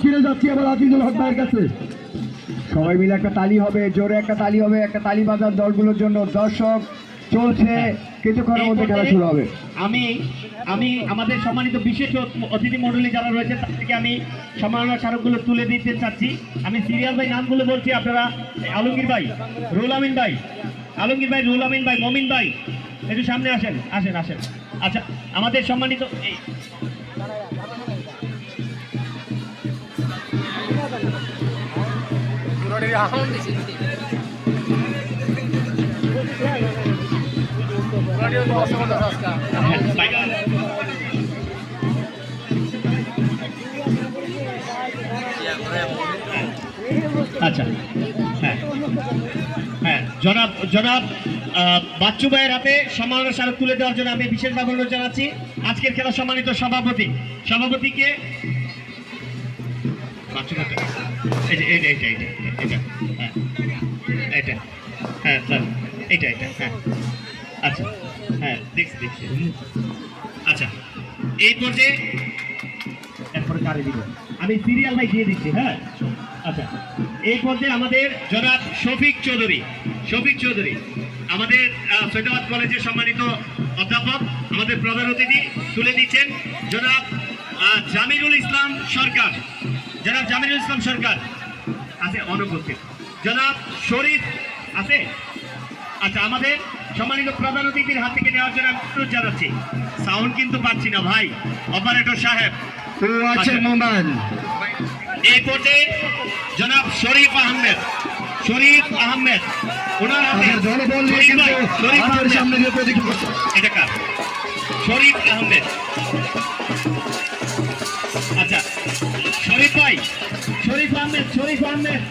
ছিঁড়ে যাচ্ছি আবার আজিজুল হক ভাইয়ের কাছে। সবাই মিলে একটা তালি হবে, জোরে একটা তালি হবে, একটা তালি বাজার দলগুলোর জন্য। দর্শক চলছে, কিছুক্ষণের মধ্যে খেলা শুরু হবে। আমি আমি আমাদের সম্মানিত বিশেষ অতিথি মণ্ডলী যারা রয়েছে তাদেরকে আমি সম্মাননা স্মারকগুলো তুলে দিতে চাচ্ছি। আমি সিরিয়াল ভাই নামগুলো বলছি, আপনারা আলমগীর ভাই, রুহুল আমিন ভাই, আলমগীর ভাই, রুহুল আমিন ভাই, মমিন ভাই একটু সামনে আসেন, আসেন আসেন। আচ্ছা, আমাদের সম্মানিত আচ্ছা, হ্যাঁ হ্যাঁ, জনাব জনাব বাচ্চু ভাইয়ের হাতে সম্মাননা স্মারক তুলে দেওয়ার জন্য আমি বিশেষভাবে অনুরোধ জানাচ্ছি। আজকের খেলা সম্মানিত সভাপতিকে হ্যাঁ স্যার, এটা হ্যাঁ, আচ্ছা হ্যাঁ, দেখছি আচ্ছা, এই পর্যায়ে এরপরে কারে দিব, আমি সিরিয়াল ভাই দিয়ে দিচ্ছি। হ্যাঁ, আচ্ছা, এই পর্যায়ে আমাদের জনাব শফিক চৌধুরী আমাদের সৈয়দাবাদ কলেজের সম্মানিত অধ্যাপক, আমাদের প্রধান অতিথি তুলে দিচ্ছেন জনাব জামিরুল ইসলাম সরকার আছে অনুপস্থিত। জনাব শরীফ আছে। আচ্ছা, আমাদের সম্মানিত প্রধান অতিথির হাত থেকে নেওয়ার জন্য অনুরোধ জানাচ্ছি। সাউন্ড কিন্তু পাচ্ছি না ভাই, অপারেটর সাহেব। এই পর্যায়ে জনাব শরীফ আহমেদ, ওনার হাতে এটা কার? শরীফ আহমেদ। আচ্ছা, শরীফ আহমেদ